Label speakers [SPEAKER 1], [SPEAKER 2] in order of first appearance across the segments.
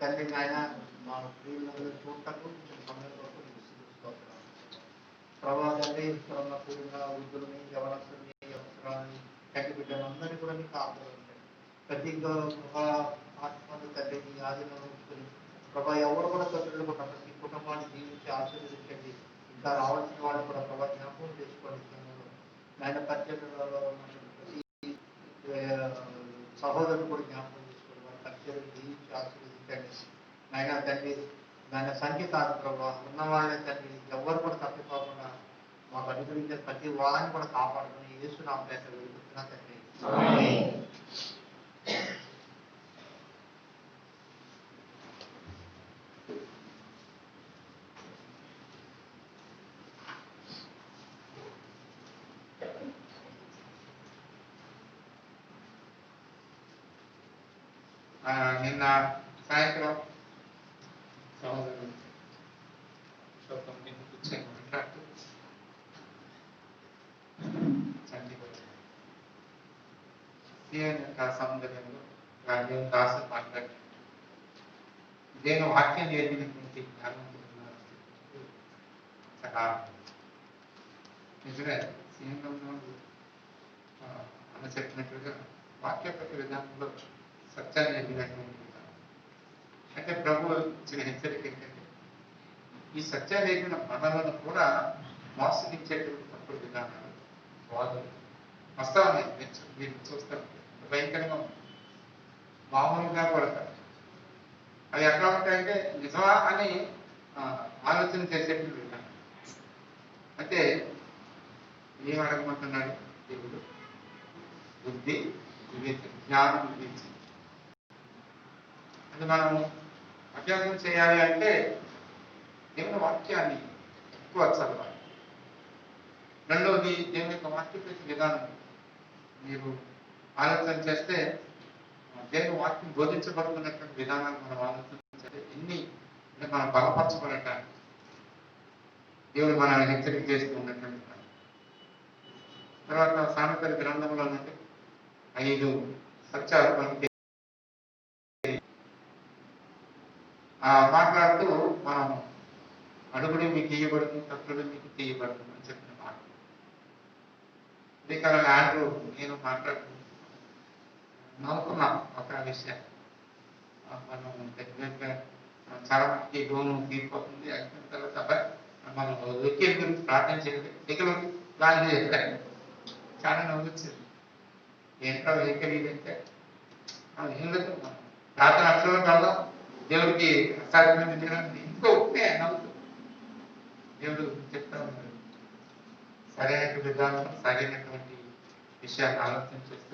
[SPEAKER 1] తండ్రి నాయన మా ప్రియులను చూడటకు సమయం వరకు స్తోత్రం. ప్రభావ తండ్రి త్వరలో కూడిన వృద్ధులని యవనస్తుల్ని అవసరాన్ని తండ్రి బిడ్డలందరినీ కూడా మీకు ఆపదండి. ప్రతి ఆత్మను తండ్రి మీ ఆధీనంలో ఉంచుకుని ప్రభా ఎవరు కూడా తండ్రులు కూడా ప్రతి కుటుంబాన్ని జీవించి ఆశీర్వదించండి. ఇంకా రావాల్సిన వాళ్ళు కూడా ప్రభా జ్ఞాపకం చేసుకోండి. నాయన పరిచయంలో ప్రతి సహోదరుడు కూడా జ్ఞాపకం చేసుకోండి. వారి పరిచయం జీవించి ఆశీర్వదించండి. నాయన తండ్రి నాయన సంఖ్య ప్రభావ ఉన్న వాళ్ళే తండ్రి ఎవరు కూడా తప్పిపోకుండా మాకు అనుగ్రహించే ప్రతి వారిని కూడా కాపాడుకుని యేసు నామమున వేడుకుంటున్నా తండ్రి. నిన్న సాయంత్రం సహోదరుడు కూర్చొని మాట్లాడుతూ యొక్క సౌందర్యంలో రాజ్యం దాసు మాట్లాడి నేను వాక్యం నేర్పినటువంటి చాలా నిజమే సీఎంలో అన్న చెప్పినట్లుగా వాక్యపతి విధానంలో సత్యాన్ని నేర్పినటువంటి అయితే ప్రభు ఇచ్చిన హెచ్చరిక ఏంటంటే ఈ సత్యాన్ని నేర్పిన మనలను కూడా మోసగించేటువంటి తప్పుడు విధానాలు వాదులు వస్తామని మీరు చూస్తారు భయంకరంగా మామూలుగా పడతారు. అవి ఎట్లా ఉంటాయంటే నిజమా అని ఆలోచన చేసేటువంటి విధానం. అయితే ఏం అడగమంటున్నాడు దేవుడు? బుద్ధి వివేచన జ్ఞానం వివేచన. అది మనం అభ్యాసం చేయాలి అంటే దేవుని వాక్యాన్ని ఎక్కువ చదవాలి. రెండవది దేవుని యొక్క వాక్య విధానం మీరు ఆలోచన చేస్తే దేవుని వాక్యం బోధించబడుతున్నటువంటి విధానాలు మనం ఆలోచన చేస్తే ఎన్ని మనం బలపరచబడటానికి దేవుడు మనల్ని హెచ్చరిక చేస్తూ ఉన్నటువంటి తర్వాత సామెతల గ్రంథంలో నుండి 5 సత్యాలు మనకి మాట్లాడుతూ మనం అడుగుడు మీకు తీయబడుతుంది, తప్పుడు మీకు తీయబడుతుంది అని చెప్పిన మాట. ఇదే కాలంలో ఆండ్రూ నేను మాట్లాడుతున్నాను నవ్వుకున్నాం ఒక విషయం. మనం డెఫినెట్గా చాలా మందికి లోను తీరిపోతుంది అయిపోయిన తర్వాత మనం వెహికల్ గురించి ప్రార్థన చేయాలి. వెహికల్ ప్లాన్ చేయాలి. చాలా నవ్వు వచ్చింది. ఏంటో వెహికల్ ఇదంటే ఏం లేదు, ప్రార్థన అక్షరం కలదాం దేవుడికి అసాధ్యమైన ఇంకో ఉంటే నవ్వుతుంది. దేవుడు చెప్తా ఉన్నాడు సరైన విధానం సరైనటువంటి విషయాన్ని ఆలోచన చేస్తూ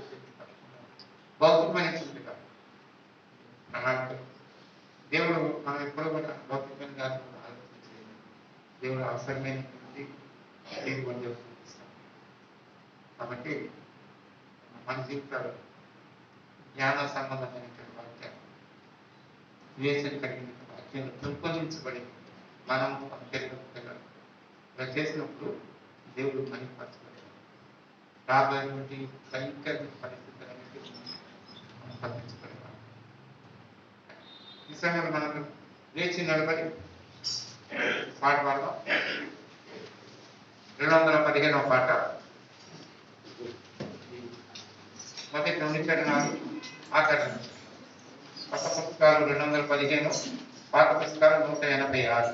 [SPEAKER 1] భౌతికమైనటువంటి కాదు ప్రణాళిక. దేవుడు మనం ఎప్పుడు కూడా భౌతికమైన కాదు ఆలోచన చేయాలి. దేవుడు అవసరమైనటువంటి తీర్పుని చూపిస్తాం. కాబట్టి మన జీవితాలు జ్ఞాన సంబంధమైనటువంటి వాక్యాలు వివేచన కలిగిన వాక్యాలు పెంపొందించబడి మనం ఇలా చేసినప్పుడు దేవుడు మహిమపరచబడి రాబోయేటువంటి భయంకర పరిస్థితులన్నిటి మనం తప్పించబడతాం. ఈ సమయంలో మనం లేచి నిలబడి పాట పాడదాం. 215వ పాట. మొదటి 2 చరణాలు ఆఖరి కొత్త పుస్తకాలు 215, పాత పుస్తకాలు 186.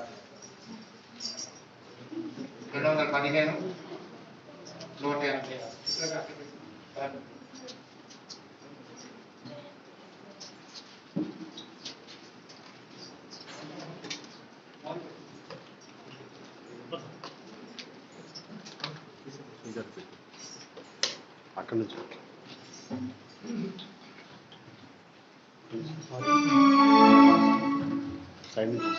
[SPEAKER 1] 215, 186.
[SPEAKER 2] అక్కడి నుంచి సైడ్ నుంచి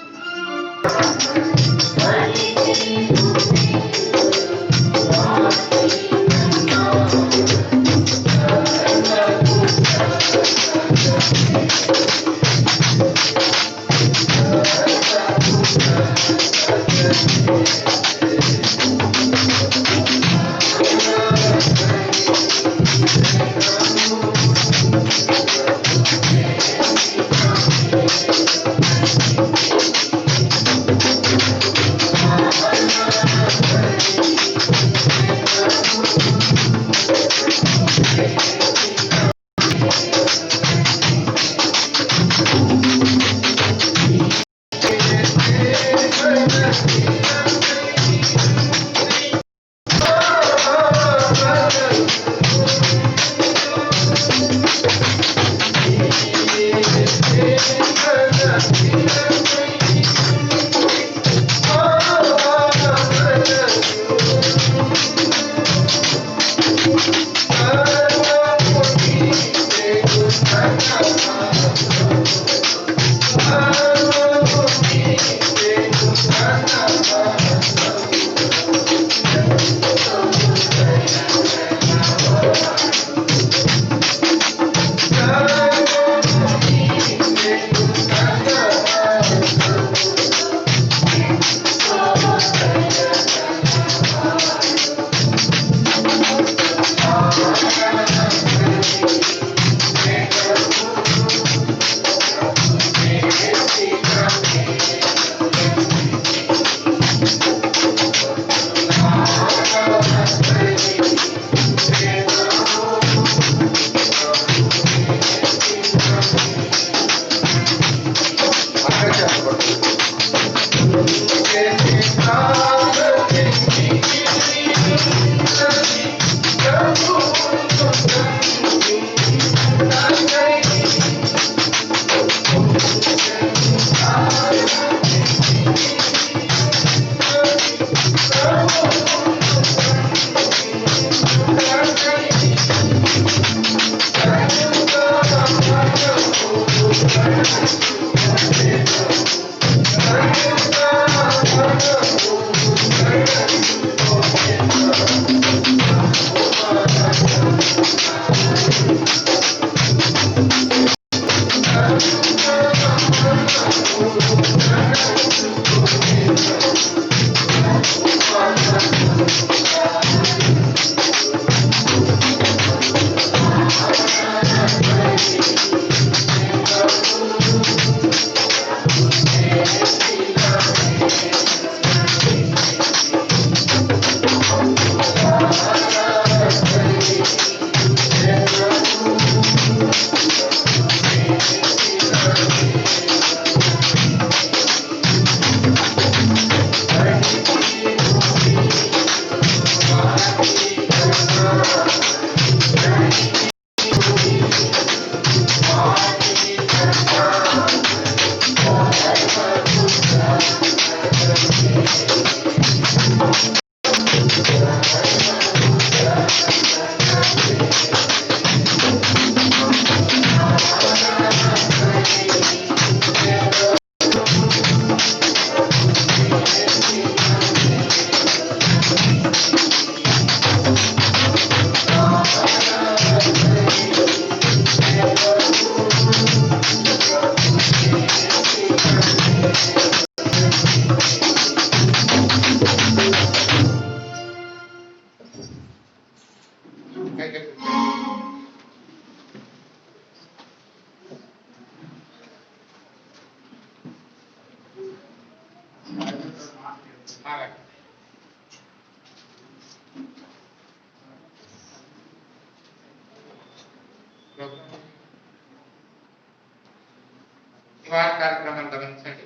[SPEAKER 1] ఇవాళ కార్యక్రమాన్ని గమనించండి.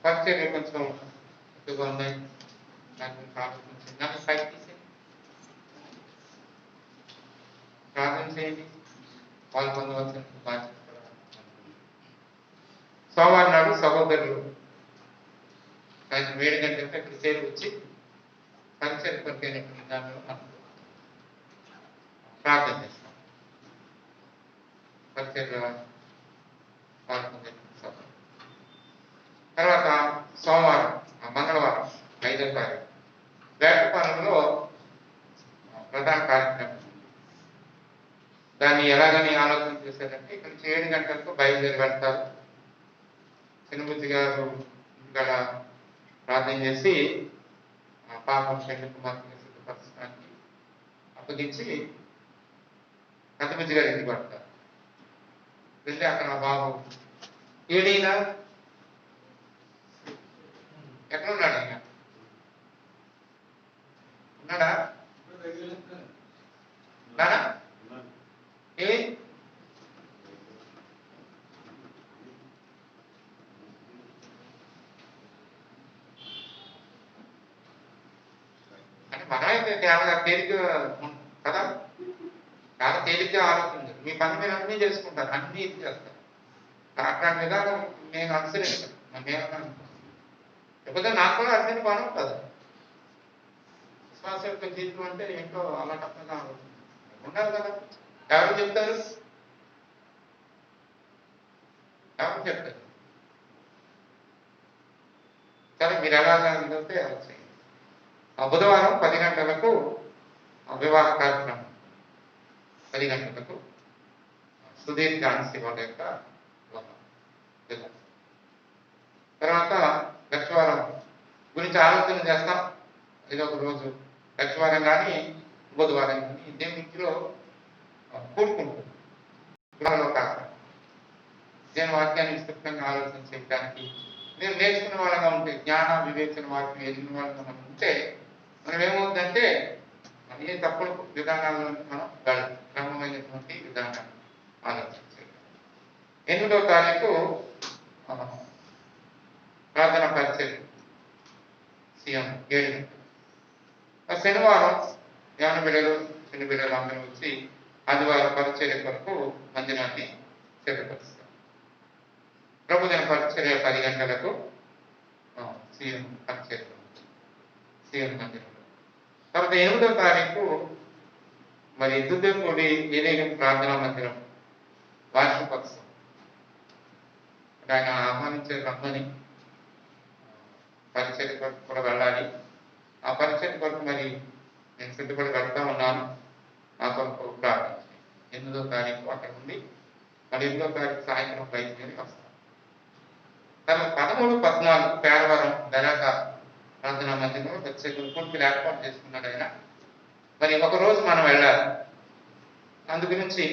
[SPEAKER 1] పరిచర్య కొంచెం ఎక్కువగా ఉన్నాయి, దాని గురించి ఆలోచించండి. దాన్ని పైకి తీసేయండి, ప్రార్థన చేయండి, పాల్పొందవలసిన బాధ్యత. సోమవారం నాడు సహోదరులు సాయంత్రం 7 గంటలకు ఇక్కడ చేరి వచ్చి పరిచర్య కొరికైనటువంటి దానిలో మనం ప్రార్థన చేస్తాం. పరిచర్య పాల్పొందే తర్వాత సోమవారం మంగళవారం 5వ తారీఖు వేటపాలెంలో ప్రధాన కార్యక్రమం. దాన్ని ఎలాగని ఆలోచన చేశారంటే ఇక్కడ 7 గంటలకు బయలుదేరి వెళ్తారు. చిన్నబుద్ధి గారు ఇక్కడ ప్రార్థన చేసి పాపం శల్య కుమార్తె సిద్ధపరచడానికి అప్పగించి పెద్దబుద్ధి గారు ఇంటికి పడతారు. వెళ్ళి అక్కడ బాబు ఏడైనా ఎక్కడున్నాడు? ఆయన ఉన్నాడా? ఏ అంటే మనమైతే చాలా తేలిక కదా, చాలా తేలిగ్గా ఆలోచించారు. మీ పని మీరు అన్నీ చేసుకుంటారు, అన్నీ ఇది చేస్తారు. అట్లాంటి విధానం నేను అనుసరిస్తాను. నన్ను లేకపోతే నాకు కూడా అర్థం బాగా ఉంటుంది. విశ్వాస యొక్క జీవితం అంటే ఏంటో అలాంటిగా ఉండాలి కదా. ఎవరు చెప్తారు? ఎవరు చెప్తారు? సరే, మీరు ఎలాగైతే అలా చేయండి. బుధవారం 10 గంటలకు వివాహ కార్యక్రమం, 10 గంటలకు సుధీర్ ఝాన్సీ వాళ్ళ యొక్క వివాహం. తర్వాత లక్షవారం గురించి ఆలోచన చేస్తాం. ఇది ఒక రోజు లక్షవారం కానీ బుధవారం కానీ దేవునిలో కూడుకుంటుంది. కాస్త నేను వాక్యాన్ని విస్తృతంగా ఆలోచన చేయడానికి నేను నేర్చుకున్న వాళ్ళగా ఉంటే, జ్ఞాన వివేచన వాక్యం ఎదిగిన వాళ్ళగా మనం ఉంటే మనం ఏమవుతుందంటే ఏ తప్పుడు విధానాల్లో మనం క్రమమైనటువంటి విధానాన్ని ఆలోచన చేయాలి. 8వ తారీఖు ప్రార్థన పరిచయం సీఎం 7 గంటలు. శనివారం ధ్యాన బిడ్డలు, చిన్న బిడ్డలు అందరూ వచ్చి ఆదివారం పరిచర్య కొరకు మందిరాన్ని సిద్ధపరుస్తారు. ప్రభుదిన పరిచర్య 10 గంటలకు సీఎం పరిచర్య, సీఎం మందిరంలో. తర్వాత 8వ తారీఖు మరి దుద్దెపూడి ఏదైనా ప్రార్థనా మందిరం వార్షికోత్సవం. ఆయన ఆహ్వానించే రమ్మని పరిచర్య కొరకు కూడా వెళ్ళాలి. ఆ పరిచర్య కొరకు మరి నేను సిద్ధపడి వెళ్తా ఉన్నాను. నా కొరకు ప్రార్థించి 8వ తారీఖు అక్కడ ఉండి మరి 8వ తారీఖు సాయంత్రం బయలుదేరి వస్తాను. తర్వాత 13, 14 పేరవరం దళాక ప్రార్థనా మందిరంలో ప్రత్యేక పూర్తిగా ఏర్పాటు చేసుకున్నాడు ఆయన. మరి ఒకరోజు మనం వెళ్ళాలి. అందు గురించి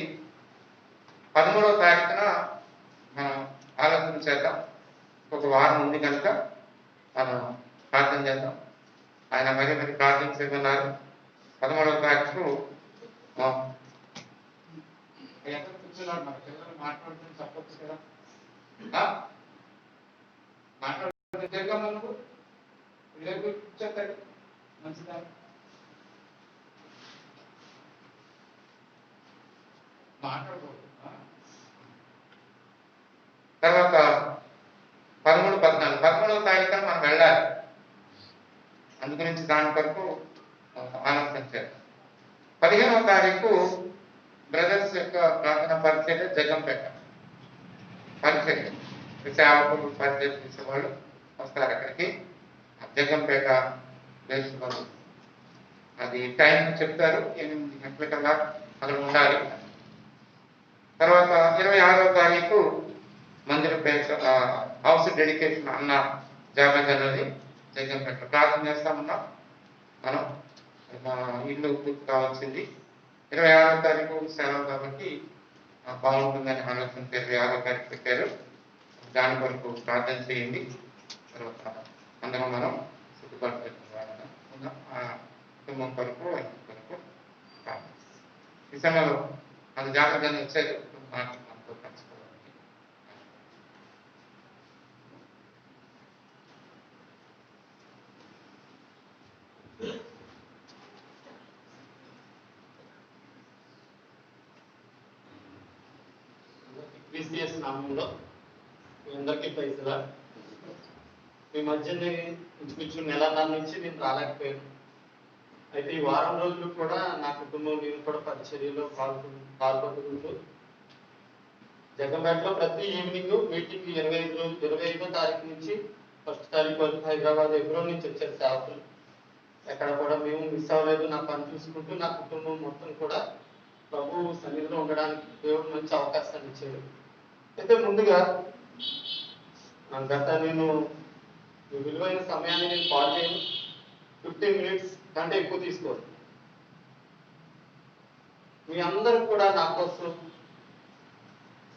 [SPEAKER 1] 13వ తారీఖున మనం ఆలోచన చేద్దాం. ఒక వారం ఉంది కనుక మనం ప్రార్థన చేద్దాం. ఆయన మరి ప్రార్థన చేయమన్నారు. 13వ తారీఖు ఎక్కడ కూర్చున్నాడు? మన పిల్లలు మాట్లాడుతున్న చెప్పచ్చు కదా. మాట్లాడుతూ జరగమ్మా, నువ్వు కూర్చోతాడు మంచిదా. మాట్లాడకూడదు. తర్వాత 13, 14 13వ తారీఖున మనం వెళ్ళాలి. అందు గురించి దాని కొరకు ఆలోచన చేద్దాం. 15వ తారీఖు బ్రదర్స్ యొక్క ప్రార్థన పరిచర్య జగ్గంపేట పరిచర్య. సేవకులు పరిచయం చేసేవాళ్ళు వస్తారు అక్కడికి. జగ్గంపేట దేశంలో అది టైం చెప్తారు, 8 గంటలకల్లా అక్కడ ఉండాలి. తర్వాత 26వ తారీఖు మందిరపేట హౌస్ డెడికేషన్ అన్న జాబేజ్ అన్నది జగ్గంపేట ప్రార్థన చేస్తామన్నాం మనం. ఇల్లు పూర్తి కావాల్సింది. 26వ తారీఖు సెలవు కాబట్టి బాగుంటుందని ఆలోచన 26వ తారీఖు పెట్టారు. దాని కొరకు ప్రార్థన చేయండి. తర్వాత అందరం మనం సిద్ధపాటు పెట్టుకోవాలన్నా ఆ కుటుంబం కొరకు ప్రార్థన. ఈ సమయంలో మన జాగ్రత్తగా వచ్చేది మనతో పంచుకోవాలి.
[SPEAKER 2] క్రీస్తు నామంలో మీ అందరికీ ప్రైజ్లా. మీ మధ్యనే ఇంచుమించు నెలన్నర నుంచి నేను రాలేకపోయాను. అయితే ఈ వారం రోజులు కూడా నా కుటుంబం నేను కూడా పరిచర్యలో పాల్గొంటూ జగ్గంపేటలో ప్రతి ఈవినింగ్ మీటింగ్ 25వ తారీఖు నుంచి 1వ తారీఖు వరకు హైదరాబాద్ ఎబ్రోన్ నుంచి వచ్చారు సేవకులు. ఎక్కడ కూడా మేము మిస్ అవ్వలేదు. నా పని చూసుకుంటూ నా కుటుంబం మొత్తం కూడా ప్రభు సన్నిధిలో ఉండడానికి దేవుడు మంచి అవకాశాన్ని ఇచ్చాడు. అయితే ముందుగా గత నేను విలువైన సమయాన్ని నేను పాడు చేయను. 15 మినిట్స్ కంటే ఎక్కువ తీసుకోను. మీ అందరూ కూడా నా కోసం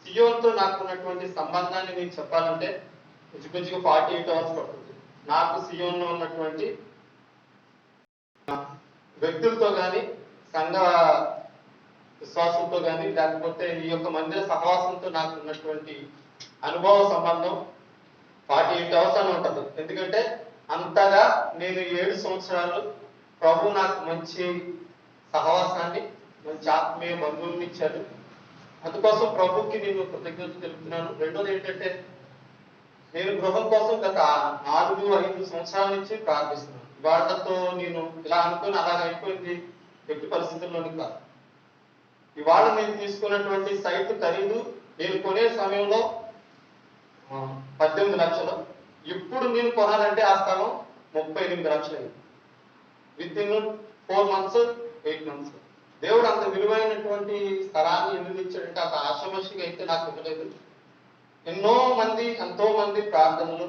[SPEAKER 2] సియోన్తో నాకు ఉన్నటువంటి సంబంధాన్ని నేను చెప్పాలంటే కొంచెం 48 అవర్స్ పడుతుంది. నాకు సియోన్లో ఉన్నటువంటి వ్యక్తులతో కానీ, సంఘ విశ్వాసంతో కానీ, లేకపోతే ఈ యొక్క మందిర సహవాసంతో నాకు ఉన్నటువంటి అనుభవ సంబంధం 48 అవర్స్ అని ఉంటుంది. ఎందుకంటే అంతగా నేను 7 సంవత్సరాలు ప్రభు నాకు మంచి సహవాసాన్ని, మంచి ఆత్మీయ బంధువుల్ని ఇచ్చారు. అందుకోసం ప్రభుకి నేను కృతజ్ఞతలు తెలుపుతున్నాను. రెండోది ఏంటంటే, నేను గృహం కోసం గత 4-5 సంవత్సరాల నుంచి ప్రార్థిస్తున్నాను. వాళ్ళతో నేను ఇలా అనుకుని అలాగ అయిపోయింది ఎట్టి పరిస్థితుల్లోని కాదు. ఇవాళ నేను తీసుకున్నటువంటి సైట్ ఖరీదు నేను కొనే సమయంలో 18 లక్షలు. ఇప్పుడు నేను కొనాలంటే ఆ స్థలం 38 లక్షలు. With in 4 months 8 months. దేవుడు అంత విలువైనటువంటి స్థలాన్ని ఎందుకు ఇచ్చాడంటే అంత ఆషామాషిగా అయితే నాకు ఇవ్వలేదు. ఎంతో మంది ప్రార్థనలు,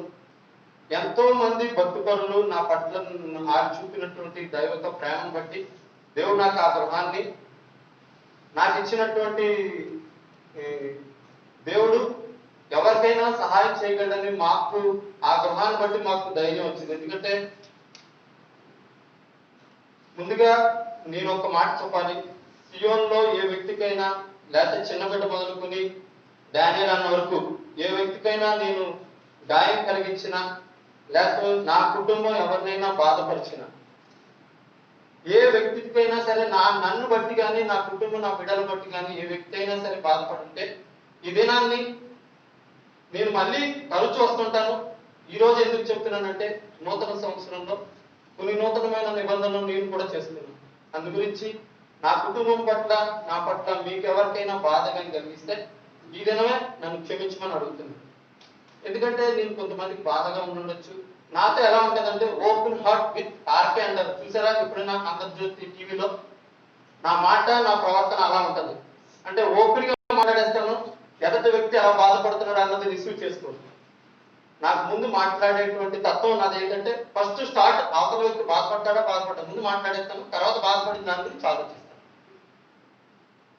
[SPEAKER 2] ఎంతో మంది భక్తిపరులు నా పట్ల ఆయన చూపినటువంటి దైవత ప్రేమను బట్టి దేవుడు నాకు ఆ గృహాన్ని నాకు ఇచ్చినటువంటి దేవుడు ఎవరికైనా సహాయం చేయగలడని మాకు ఆ గృహాన్ని బట్టి మాకు ధైర్యం వచ్చింది. ఎందుకంటే ముందుగా నేను ఒక మాట చెప్పాలి. సియోన్లో ఏ వ్యక్తికైనా, లేకపోతే చిన్న బిడ్డ మొదలుకొని డానియల్ అన్న వరకు ఏ వ్యక్తికైనా నేను గాయం కలిగించిన, లేకపోతే నా కుటుంబం ఎవరినైనా బాధపరిచిన, ఏ వ్యక్తికైనా సరే నన్ను బట్టి కానీ, నా కుటుంబం నా బిడ్డల బట్టి కానీ ఏ వ్యక్తి అయినా సరే బాధపడుంటే ఈ దినాన్ని నేను మళ్ళీ తరచు వస్తుంటాను. ఈరోజు ఎందుకు చెప్తున్నానంటే, నూతన సంవత్సరంలో కొన్ని నూతనమైన నిబంధనలు నేను కూడా చేస్తున్నాను. అందు గురించి నా కుటుంబం పట్ల, నా పట్ల మీకు ఎవరికైనా బాధ కానీ కలిగిస్తే ఈ దినమే నన్ను క్షమించమని అడుగుతున్నాను. ఎందుకంటే నేను కొంతమందికి బాధగా ఉండొచ్చు. నాతో ఎలా ఉంటుందంటే ఓపెన్ హార్ట్ విత్ ఆర్కే అంటారు చూసారా ఎప్పుడైనా ఆంధ్రజ్యోతి టీవీలో? నా మాట, నా ప్రవర్తన అలా ఉంటుంది. అంటే ఓపెన్ గా మాట్లాడేస్తాను, ఎదుటి వ్యక్తి ఎలా బాధపడుతున్నాడు అన్నది రిసీవ్ చేసుకోండి. నాకు ముందు మాట్లాడేటువంటి తత్వం నాది ఏంటంటే, ఫస్ట్ స్టార్ట్ అవతల వ్యక్తి బాధపడ్డా ముందు మాట్లాడేస్తాను, తర్వాత బాధపడిన దాని గురించి ఆలోచిస్తాను.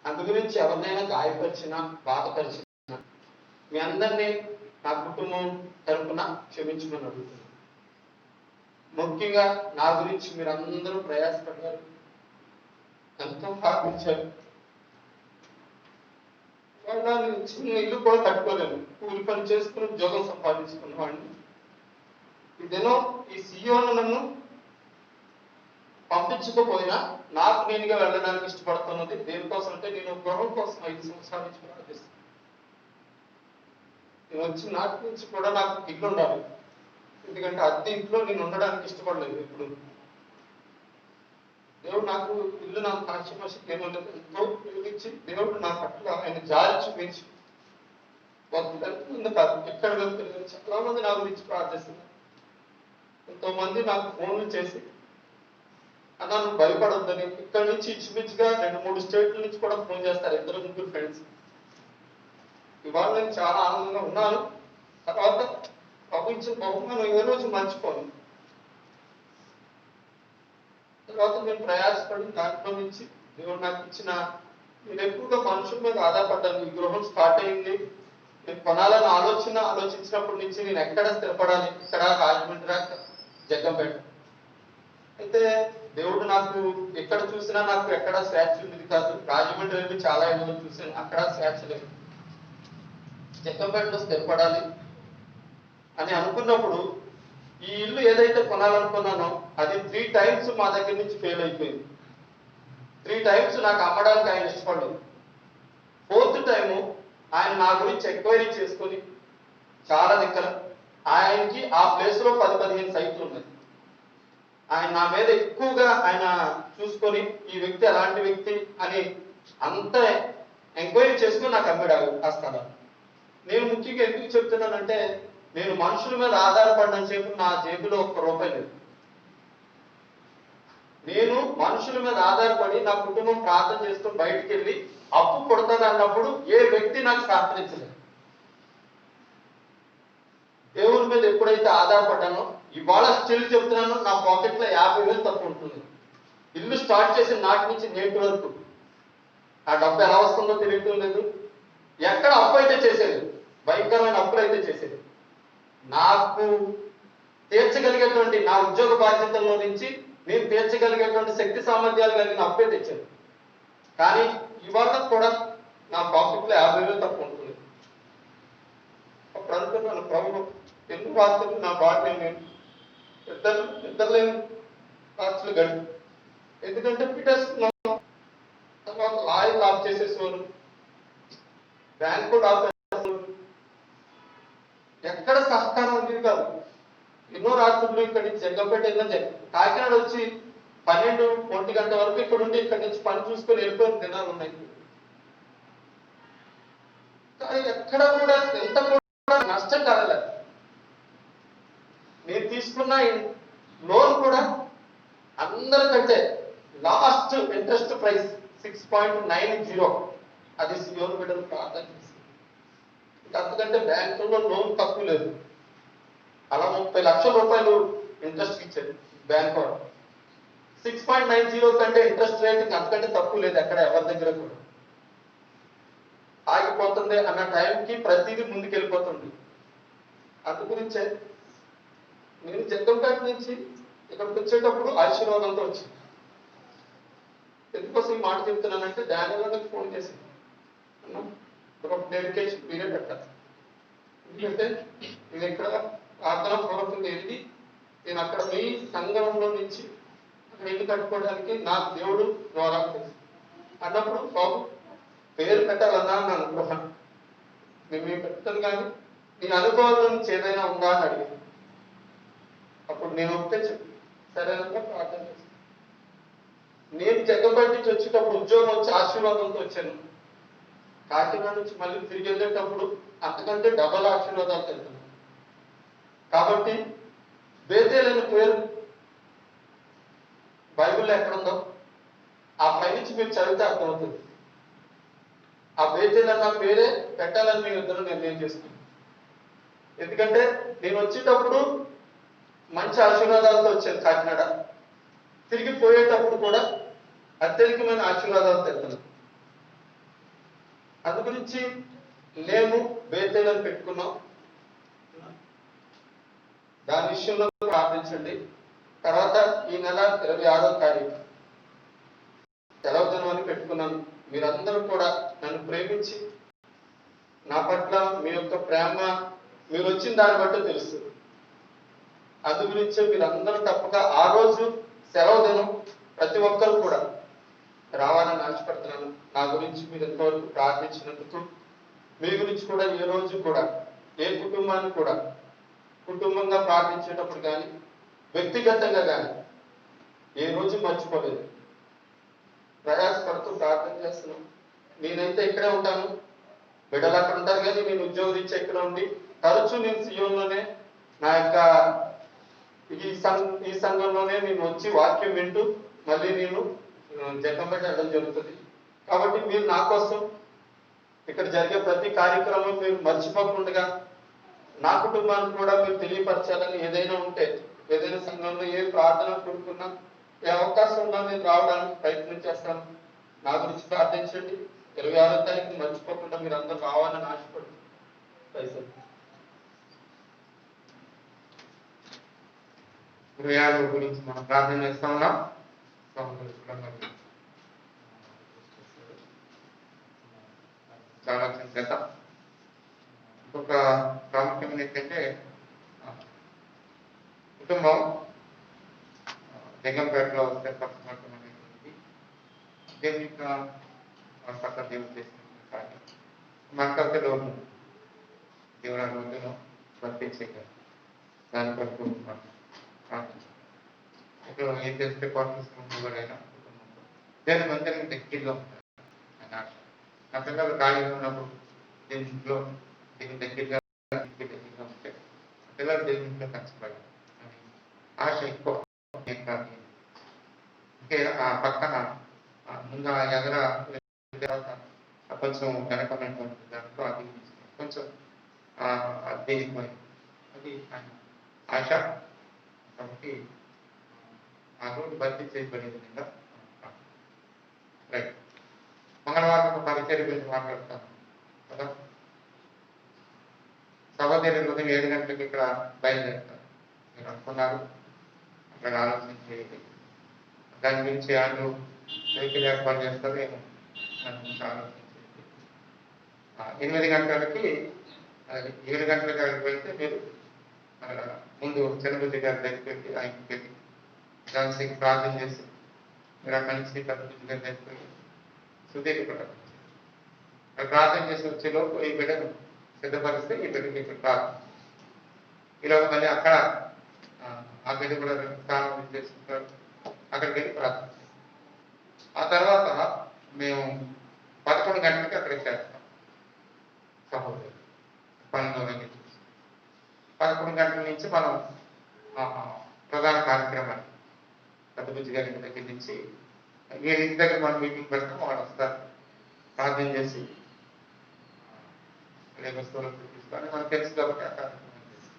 [SPEAKER 2] అందు గురించి ఎవరినైనా గాయపరిచినా, బాధపరిచినా మీ అందరినీ నా కుటుంబం తరపున క్షమించమని అడుగుతున్నాను. ముఖ్యంగా నా గురించి మీరందరూ ప్రయాసపడ్డారు, ఎంతో భావించారు. వాళ్ళని చిన్న ఇల్లు కూడా కట్టుకోలేను, కూలి పని చేసుకుని ఉద్యోగం సంపాదించుకున్న వాడిని. ఇదేనో ఈ సియోను నన్ను పంపించకపోయినా నాకు నేనుగా వెళ్ళడానికి ఇష్టపడుతున్నది దేనికోసం అంటే, నేను గృహం కోసం 5 సంవత్సరాల నుంచి ప్రార్థిస్తాను. నేను వచ్చిన నాటి నుంచి కూడా నాకు ఇల్లు ఉండాలి. ఎందుకంటే అద్దె ఇంట్లో నేను ఉండడానికి ఇష్టపడలేదు ఎప్పుడు. దేవుడు నాకు ఇల్లు నాకు ఆశమాషకి ఏమలేదు, ఎంతో వెలిగించి దేవుడు నా పట్ల ఆయన జాలి చూపించి కాదు ఎక్కడ వెళ్తున్నారు చాలా మంది నా గురించి ప్రార్థిస్తున్నారు. ఎంతో మంది నాకు ఫోన్లు చేసి అన్నా నువ్వు భయపడొద్దని, ఇక్కడ నుంచి ఇంచుమించుగా 2-3 స్టేట్ల నుంచి కూడా ఫోన్ చేస్తారు, 2-3 ఫ్రెండ్స్. ఇవాళ నేను చాలా ఆనందంగా ఉన్నాను. తర్వాత పంపించిన బహుమానం ఏ రోజు మర్చిపోను. తర్వాత నేను ప్రయాసపడి దాంట్లో నుంచి దేవుడు నాకు ఇచ్చిన, నేను ఎక్కువగా మనుషుల మీద ఆధారపడ్డాను. ఈ గృహం స్టార్ట్ అయింది, నేను కొనాలని ఆలోచించినప్పటి నుంచి నేను ఎక్కడ స్థిరపడాలి, ఇక్కడ రాజమండ్రి, జగ్గంపేట. అయితే దేవుడు నాకు ఎక్కడ చూసినా నాకు ఎక్కడ స్వేచ్ఛ ఉంది కాదు. రాజమండ్రి వెళ్ళి చాలా ఇళ్ళు చూసాను, అక్కడ స్వేచ్ఛ లేదు. జగ్గంపేటలో స్థిరపడాలి అని అనుకున్నప్పుడు ఈ ఇల్లు ఏదైతే కొనాలనుకున్నానో అది 3 times మా దగ్గర నుంచి ఫెయిల్ అయిపోయింది. 3 times నాకు అమ్మడానికి ఆయన ఇష్టపడలేదు. 4th time ఆయన నా గురించి ఎంక్వైరీ చేసుకొని చాలా దగ్గర ఆయనకి ఆ ప్లేస్ లో 10-15 సైట్లు ఉన్నాయి. ఆయన నా మీద ఎక్కువగా ఆయన చూసుకొని ఈ వ్యక్తి ఎలాంటి వ్యక్తి అని అంత ఎంక్వైరీ చేసుకొని నాకు అమ్మాడు ఆ స్థలం. నేను ముఖ్యంగా ఎందుకు చెప్తున్నానంటే, నేను మనుషుల మీద ఆధారపడిన సేపు నా జేబులో 1 రూపాయి లేదు. నేను మనుషుల మీద ఆధారపడి నా కుటుంబం ప్రార్థన చేస్తూ బయటికి వెళ్ళి అప్పు కొడతాను అన్నప్పుడు ఏ వ్యక్తి నాకు సహకరించలేదు. దేవుని మీద ఎప్పుడైతే ఆధారపడ్డానో, ఇవాళ స్టిల్ చెప్తున్నాను, నా పాకెట్లో 50,000 తక్కువ ఉంటుంది. ఇల్లు స్టార్ట్ చేసిన నాటి నుంచి నేటి వరకు ఆ డబ్బు ఎలా వస్తుందో తెలియటం లేదు. ఎక్కడ అప్పు అయితే చేసేది, భయంకరమైన అప్పులు అయితే చేసేది. నాకు తీర్చగలిగేటువంటి నా ఉద్యోగ బాధ్యతల్లో నుంచి నేను తీర్చగలిగేటువంటి శక్తి సామర్థ్యాలు కలిగిన అప్పే తెచ్చాను. కానీ ఇవాళ కూడా నా పాకెట్లో 50,000 తక్కువ ఉంటుంది. అప్పుడు అనుకున్నాను, ప్రభు ఎన్ని రాత్రులు నా భార్య నేను నిద్రలేని రాత్రులు గడిపి, ఎందుకంటే పిటేసుకున్నాను. తర్వాత లాయర్లు ఆఫ్ చేసేసేవారు, బ్యాంక్ కూడా ఆపేస్తారు. ఎక్కడ సహకారం ఉంది కాదు. ఎన్నో రాత్రులు ఇక్కడ నుంచి జగ్గంపేట వెళ్ళిన కాకినాడ వచ్చి 12-1 గంట వరకు ఇక్కడ ఉండి ఇక్కడ నుంచి పని చూసుకొని వెళ్ళిపోయిన దినాలు ఉన్నాయి. కానీ ఎక్కడ కూడా ఎంత కూడా నష్టం కలగలేదు. నేను తీసుకున్న లోన్ కూడా అందరికంటే లాస్ట్ ఇంట్రెస్ట్ ప్రైస్ 6.90. అది సియోన్ బిడ్డలు ప్రార్థన చేసింది. అంతకంటే బ్యాంకులో లోన్ తక్కువ లేదు. అలా 30 లక్షల రూపాయలు ఇంట్రెస్ట్ ఇచ్చాడు బ్యాంక్ వాడు. 6.90 కంటే ఇంట్రెస్ట్ రేట్ అంతకంటే తక్కువ లేదు ఎక్కడ ఎవరి దగ్గర కూడా. ఆగిపోతుంది అన్న టైంకి ప్రతిదీ ముందుకు వెళ్ళిపోతుంది. అందు గురించే నేను జగ్గంపేట నుంచి ఇక్కడికి వచ్చేటప్పుడు ఆశీర్వాదంతో వచ్చింది. ఎందుకోసం ఈ మాట చెప్తున్నానంటే డానియల్ ఫోన్ చేసింది, ఒక డెడికేషన్ పీరియడ్ పెట్టాలి. ఎందుకంటే నేను ఇక్కడ ప్రార్థన పూర్వకంగా వెళ్ళి నేను అక్కడ మీ సంఘంలో నుంచి అక్కడ ఇల్లు కట్టుకోవడానికి నాకు దేవుడు ద్వారా అన్నప్పుడు బాబు పేరు పెట్టాలన్నా అని అనుకున్నాను. మేము పెట్టాను కానీ నీ అనుభవం నుంచి ఏదైనా ఉందా అని అడిగాను. అప్పుడు నేను ఒకటే చెప్పి సరేనగా ప్రార్థన చేస్తాను. నేను జగ్గంపేట నుంచి వచ్చేటప్పుడు ఉద్యోగం వచ్చి ఆశీర్వాదంతో వచ్చాను. కాకినాడ నుంచి మళ్ళీ తిరిగి వెళ్ళేటప్పుడు అంతకంటే డబల్ ఆశీర్వాదాలు వెళ్తున్నాను. కాబట్టి బేతేల్ అనే పేరు బైబిల్లో ఎక్కడుందో ఆ పైనుంచి మీరు చదివితే అర్థమవుతుంది. ఆ బేతేల్ అన్న పేరే పెట్టాలని మేము ఇద్దరు నిర్ణయం చేసుకున్నాం. ఎందుకంటే నేను వచ్చేటప్పుడు మంచి ఆశీర్వాదాలతో వచ్చాను కాకినాడ, తిరిగి పోయేటప్పుడు కూడా అత్యధికమైన ఆశీర్వాదాలతో వెళ్తున్నాను. అందు గురించి మేము బేతేల్ అని పెట్టుకున్నాం. దాని విషయంలో ప్రార్థించండి. తర్వాత ఈ నెల 26వ తారీఖు సెలవు దినం అని పెట్టుకున్నాను. మీరందరూ కూడా నన్ను ప్రేమించి నా పట్ల మీ యొక్క ప్రేమ మీరు వచ్చిన దాన్ని బట్టి తెలుస్తుంది. అందు గురించి మీరందరూ తప్పక ఆ రోజు సెలవు దినం ప్రతి ఒక్కరు కూడా రావాలని ఆశపడుతున్నాను. నా గురించి మీరు ఎంతవరకు ప్రార్థించినందుకు, మీ గురించి కూడా ఏ రోజు కూడా ఏ కుటుంబాన్ని కూడా కుటుంబంగా ప్రార్థించేటప్పుడు కానీ వ్యక్తిగతంగా కానీ ఏ రోజు మర్చిపోలేదు. ప్రయాసపడుతూ ప్రార్థన చేస్తున్నాం. నేనైతే ఇక్కడే ఉంటాను, బిడ్డలు అక్కడ ఉంటారు, కానీ నేను ఉద్యోగం ఇచ్చి ఇక్కడ ఉండి తరచూ నేను సియోన్లోనే నా యొక్క ఈ సంఘంలోనే నేను వచ్చి వాక్యం వింటూ మళ్ళీ నేను జగ్గంపేట వెళ్ళడం జరుగుతుంది. కాబట్టి మీరు నా కోసం ఇక్కడ జరిగే ప్రతి కార్యక్రమం మీరు మర్చిపోకుండా నా కుటుంబానికి కూడా మీరు తెలియపరచాలని, ఏదైనా ఉంటే ఏదైనా సంఘంలో ఏ ప్రార్థన కోరుకున్నా ఏ అవకాశం ఉన్నా నేను రావడానికి ప్రయత్నం చేస్తాను. నా గురించి ప్రార్థించండి. 26వ తారీఖు మర్చిపోకుండా మీరు అందరూ రావాలని ఆశపడుతుంది.
[SPEAKER 1] 26 గురించి మనం ప్రార్థన చేస్తా ఉన్నాం. చాలా చేద్దాం. ఇంకొక ప్రాముఖ్యమైన ఏంటంటే కుటుంబం జగ్గంపేటలో వస్తే పట్టుకోవడం అనేటువంటి దేవుని యొక్క పట్ల దేవుడు చేసిన కార్యం మనకైతే లోను దేవుడు ఆ రోజును భర్తీ చేయగలరు. దాని కొరకు ఇక్కడ ఏం చేస్తే కోటైనా కుటుంబంలో దేని మందిరం దగ్గరలో ఉంటారు అని ఆశ. నా పిల్లలు ఖాళీగా ఉన్నప్పుడు దేవునిలో దేవుని దగ్గరగా ఉంటే పిల్లలు దేవునిలో కష్టపడాలి అని ఆశ ఎక్కువ. ఇంకే ఆ పక్కన ముందు ఆ ఎగర కొంచెం వెనకమైనటువంటి దాంట్లో అది కొంచెం దేనిపోయింది అది ఆశ. కాబట్టి ఆ రోడ్డు భర్తీ చేయబడే విధంగా రైట్. మంగళవారం పరిచయం గురించి మాట్లాడతాను కదా. సహోదరులు ఉదయం 7 గంటలకు ఇక్కడ బయలుదేరుతారు. మీరు అనుకున్నారు అక్కడ ఆలోచించి దాని గురించి వాళ్ళు వెహికల్ ఏర్పాటు చేస్తారు. ఏమో దాని గురించి ఆలోచించేది 8 గంటలకి 7 గంటలకు అక్కడికి వెళ్తే మీరు ముందు చంద్రబుద్ధి గారి దగ్గరికి వెళ్ళి ఆయనకి వెళ్ళి దానికి ప్రార్థన చేసి మీరు అక్కడి నుంచి పెద్ద దగ్గరికి వెళ్ళి సుదీర్ఘ ప్రార్థన చేసి వచ్చేలోపు ఈ బిడ్డను సిద్ధపరిస్తే ఈ బిడ్డకి ఇక్కడ ప్రార్థన ఈలోపు మళ్ళీ అక్కడ ఆ బిడ్డ కూడా స్నానం చేసుకుంటారు, అక్కడికి వెళ్ళి ప్రార్థన. ఆ తర్వాత మేము 11 గంటలకి అక్కడికి చేస్తాం సహోదరు పనులు. 11 గంటల నుంచి మనం ప్రధాన కార్యక్రమాన్ని పెద్ద బుజ్జి గారి దగ్గర నుంచి వీరి ఇంటి దగ్గర మనం మీటింగ్ పెడతాం, వాళ్ళు వస్తారు, ప్రార్థన చేసి వస్తువులు తీసుకొని మనకు తెలుసు కాబట్టి ఆ కార్యక్రమం చేస్తాం.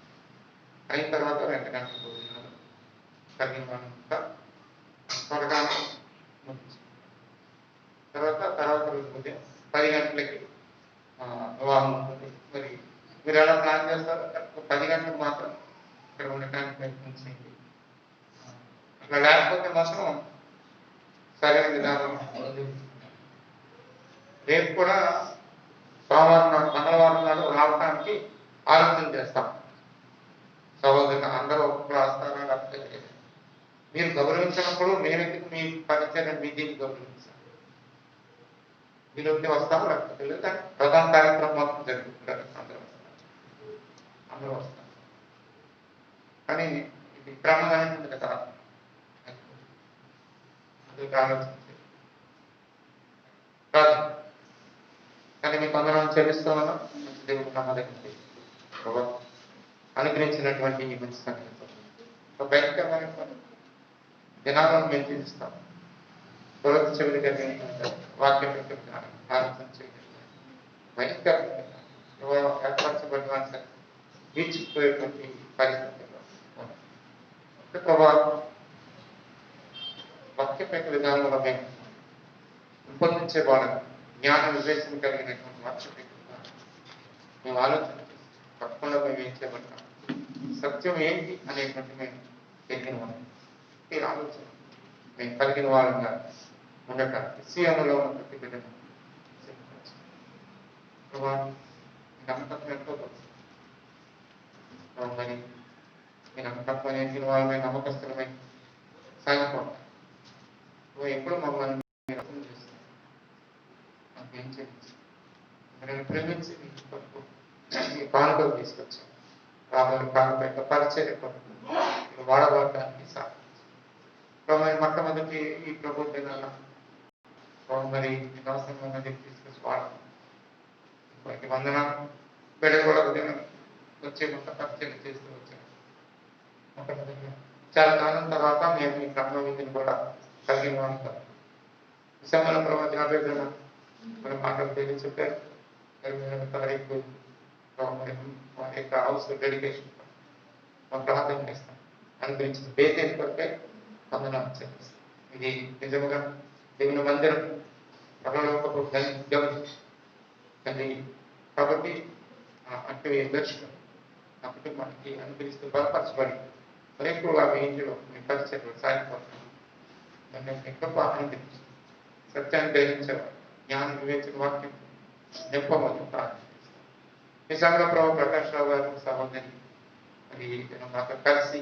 [SPEAKER 1] అయిన తర్వాత 2 గంటల భోజనాలు కలిగిన వాళ్ళంతా త్వరగా తర్వాత రోజు ఉదయం 10 గంటలకి వివాహం ఉంటుంది. మరి మీరు ఎలా ప్లాన్ చేస్తారో 10 గంటలకు మాత్రం ఇక్కడ ఉండటానికి ప్రయత్నం చేయండి. అట్లా లేకపోతే మాత్రం సరైన విధానం. రేపు కూడా సోమవారం నాడు మంగళవారం నాడు రావడానికి ఆలోచన చేస్తాం. సహోదరులు అందరూ ఒక్కొక్కరు వస్తారా లేకపోతే మీరు గౌరవించినప్పుడు మేమెందుకు మీ పరిచయం మీ దీన్ని గౌరవించాలి. వీళ్ళకి వస్తాము లేకపోతే లేదు, కానీ ప్రధాన కార్యక్రమం మాత్రం జరుగుతుంటారు. అందరూ వస్తారు కానీ ఇది క్రమంగానే ఉంది కదా, అందుకు ఆలోచించి కాదు. కానీ మీకు అందరం చెల్లిస్తామన్నా దేవుడు నమ్మదగింది అనుగ్రహించినటువంటి ఈ మంచి సంగతి భయంకరమైన దినాలను మేము తీరుస్తాం. తొలగి చెవిలిగా వాక్యం ఆలోచన చేయగలిగాను. భయంకరమైన ఏర్పరచబడిన సరే వీచిపోయేటువంటి పరిస్థితుల్లో ప్రభావం వాక్యపేట విధానంలో మేము రూపొందించే వాళ్ళని జ్ఞాన వివేచన కలిగినటువంటి వాక్యపేట మేము ఆలోచన చేసి తప్పకుండా మేము ఏం చేయబడతాం, సత్యం ఏంటి అనేటువంటి మేము తెలియని వాళ్ళం. ఈ ఆలోచన మేము కలిగిన వాళ్ళంగా ఉండటానికి సీఎంలో ఉన్న ప్రతి బిడ్డను నమ్మకం ఎంతో మరి మీ నమ్మకత్వం నేర్చిన వాళ్ళమే నమ్మకస్తులమై సాగిపోతాం. ఎప్పుడు మమ్మల్ని అర్థం చేస్తాం, మాకేం చేయండి నేను ప్రేమించి మీ కానుకలు తీసుకొచ్చాం. రాబోయే కానుక పరిచయం కొరకు వాడబడటానికి సాధించాం. మొట్టమొదటి ఈ ప్రభు దినాల మరి అవసరం ఉన్నది తీసుకొచ్చి వాడతాం. వారికి వందన బిడ్డ కూడా ఉదయం వచ్చే మొత్త పరిచయం చేస్తూ వచ్చాను. మొట్టమొదటి చాలా కాలం తర్వాత మేము ఈ క్రమవిధిని కూడా కలిగిన ఉంటాం. విశాఖల ప్రభావ దినాభ్యర్థన మన మాటలు తెలియ చెప్పారు. 28వ తారీఖు వారి యొక్క హౌస్ డెడికేషన్ మనం ప్రార్థన చేస్తాం. అనుగ్రహించిన బేతేది కొరకే వందనాలు చెల్లిస్తాం. ఇది నిజంగా దేవుని మందిరం పరలోకపు తండ్రి కాబట్టి అంటే దర్శనం నా కుటుంబానికి అనుగ్రహిస్తూ బలపరచబడి మరి ఎక్కువగా మీ ఇంటిలో మీ పరిచయం సాగిపోతున్నాం. దాన్ని ఎక్కువ ఆనందించి సత్యాన్ని గ్రహించేవారు జ్ఞానం వివేచన వాక్యం నింపమని ప్రార్థిస్తాం. నిజంగా ప్రభు ప్రకాష్ రావు గారు సహోదరి మరి మాతో కలిసి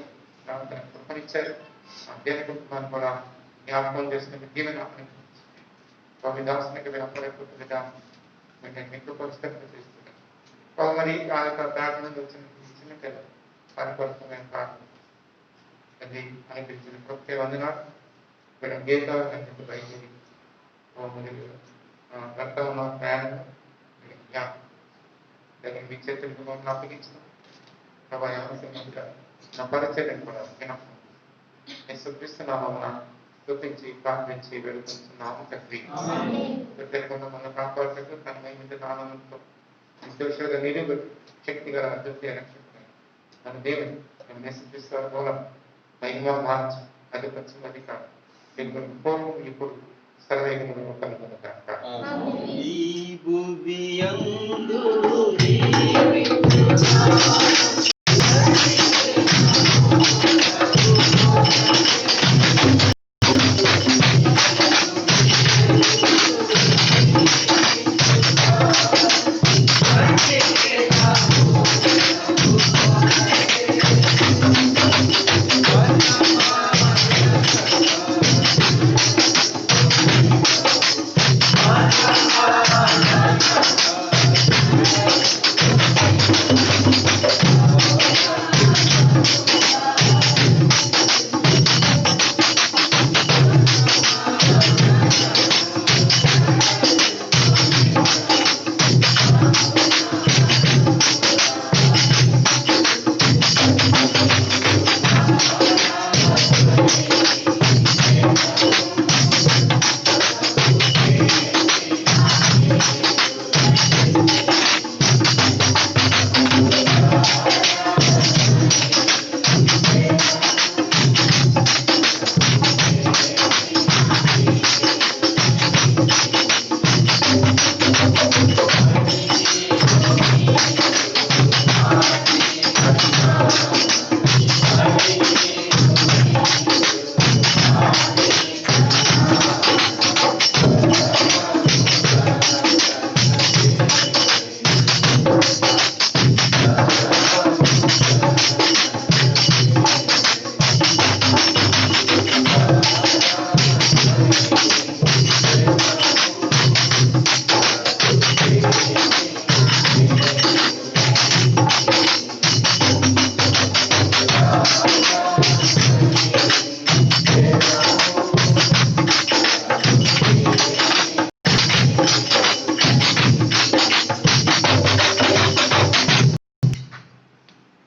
[SPEAKER 1] కృపనిచ్చారు. దేని కుటుంబాన్ని కూడా జ్ఞాపకం చేసుకుని దీవెన స్వామి దాసునికి వ్యాపారపూర్తి విధానం ఎక్కువ పరిస్థితులు చేస్తున్నాం. మరి ఆ యొక్క ప్రార్థన వచ్చిన చిన్న పిల్లలు వారి కొరకు మేము ప్రార్థన అది అనిపించిన ప్రతి వందనాలు మేడం గీత బయలుదేరి భర్త ఉన్న ప్రయాణం దాన్ని మీ చేతులకు మమ్మల్ని అప్పగించిన ప్రభావ నా పరిచయం కూడా నేను చూపిస్తున్నామన్నా చూపించి ప్రార్థించి వెళుతున్నాము తండ్రి. బిడ్డలకుండా మన కాపాడుతూ తన మీద ఆనందంతో నిర్దోషులుగా నిలుబడి శక్తిగా అభివృద్ధి రక్షకుని మన దేవుని నేసిస్తారు మూలం మహిమ మార్చి అధిపత్యం అధికారం దీని పూర్వం ఇప్పుడు సర్వేగంలో కలుగుతారు.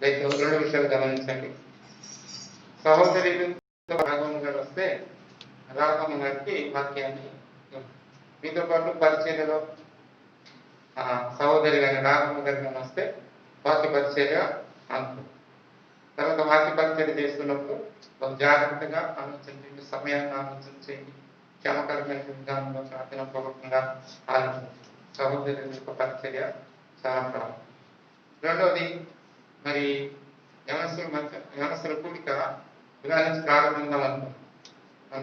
[SPEAKER 1] రైతు 2 విషయాలు గమనించండి. సహోదరులు రాఘవన్ గారు వస్తే రాఘవన్ గారికి వాక్యాన్ని మీతో పాటు పరిచర్యలో సహోదరి గారి రాఘవన్ గారి వస్తే వాక్య పరిచర్య అనుకో. తర్వాత వాక్య పరిచర్య చేస్తున్నప్పుడు జాగ్రత్తగా ఆలోచించండి, సమయాన్ని ఆలోచించండి, క్షమకరమైన విధానంలో ప్రార్థన పూర్వకంగా ఆలోచించండి. సహోదరుల యొక్క పరిచర్య చాలా ప్రాముఖ్యం. రెండవది, మరి యవనస్తుల కూడిక ఇలా నుంచి ప్రారంభిందాం అనుకున్నాం.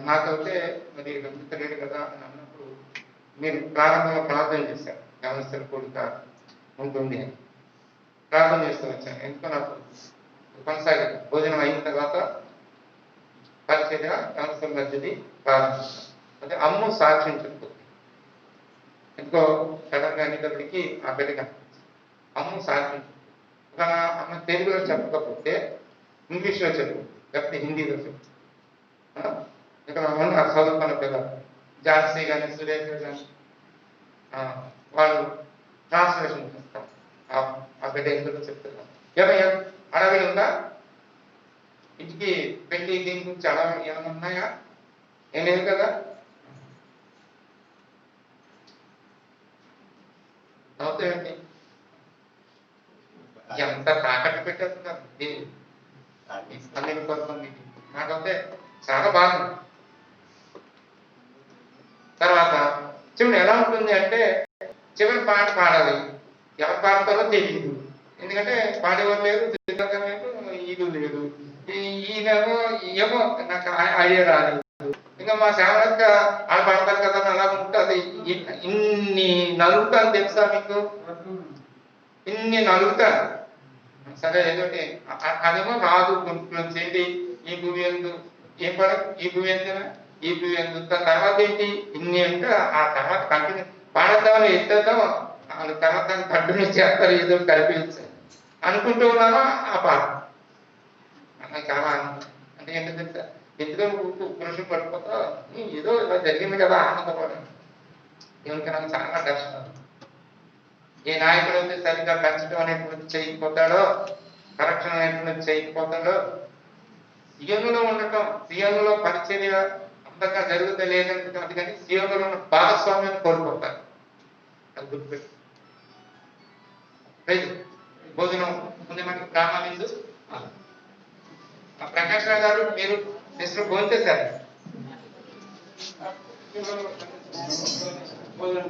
[SPEAKER 1] నాకైతే మరి గమనించలేడు కదా అని అన్నప్పుడు మీరు ప్రారంభంగా ప్రార్థన చేశారు, యవనస్తుల కూడిక ఉంటుంది అని ప్రార్థన చేస్తూ వచ్చాను. ఎందుకో నాకు కొనసాగింది. భోజనం అయిన తర్వాత పరిచర్య యవనస్తుల మధ్యది ప్రారంభిస్తాను. అంటే అమ్ము సాక్ష్యం చెప్తుంది. ఎందుకో సడన్గా అనేటప్పటికీ ఆ బిడ్డగా అమ్ము సాక్ష్యం ఒక అమ్మ తెలుగులో చెప్పకపోతే ఇంగ్లీష్లో చెప్పు, లేకపోతే హిందీలో చెప్పు. ఇక్కడ చదువుకున్న పిల్లలు ఝాన్సీ కానీ సురేష్ కానీ వాళ్ళు ట్రాన్స్లేషన్ చేస్తారు. ఆ బిడ్డ ఎందుకు చెప్తున్నారు. ఏమయ్యా అడవి ఉందా, ఇంటికి పెళ్లి దీని గురించి అడవి ఏమైనా ఉన్నాయా? ఏం లేదు కదా. అవుతాయండి, ఎంత తాకట్టు పెట్టేస్తున్నారు పన్నెండు కొంతమంది. నాకైతే చాలా బాగుంది. తర్వాత చివరి ఎలా ఉంటుంది అంటే చివరి పాట పాడాలి. ఎవరు పాడతారో తెలియదు, ఎందుకంటే పాడేవారు లేరు, లేదు, ఈడు లేదు. ఈయనేమో ఏమో నాకు ఐడియా రాలేదు. ఇంకా మా సేవక వాళ్ళు పాడతారు కదా అలా ఉంటుంది. ఇన్ని నలుగుతాను తెలుసా మీకు, ఇన్ని నలుగుతాను. సరే ఏదోటి అదేమో రాదు గుంపులోంచి ఏంటి ఈ భూమి ఎందు ఏం పడ ఈ భూమి ఎందునా ఈ భూమి ఎందు తర్వాత ఏంటి ఇన్ని అంటే ఆ తర్వాత కంటిన్యూ పాడద్దామని ఎత్తేద్దాం వాళ్ళు తర్వాత కంటిన్యూ చేస్తారు, ఏదో కల్పించారు అనుకుంటూ ఉన్నాను. ఆ పాట నాకు చాలా ఆనందం. అంటే ఏంటో తెలుసా, ఎందుకో పురుషులు పడిపోతా ఏదో ఇలా జరిగింది కదా ఆనందపడాలి. దేవునికి నాకు చాలా కష్టం. ఏ నాయకుడు అయితే సరిగ్గా పెంచడం అనేటువంటి చేయకపోతాడో, కరెక్షన్ అనేటువంటి చేయకపోతాడో, సియోనులో ఉండటం, సియోనులో పరిచర్య అంతగా జరుగుతలేదంటే అది కానీ సియోనులో ఉన్న భాగస్వామ్యాన్ని కోల్పోతారు. అది గుర్తుపెట్టు. భోజనం ముందే మనకి ప్రామాణించు. ప్రకాష్ రావు గారు మీరు నెక్స్ట్ భోజనం చేశారు. భోజనం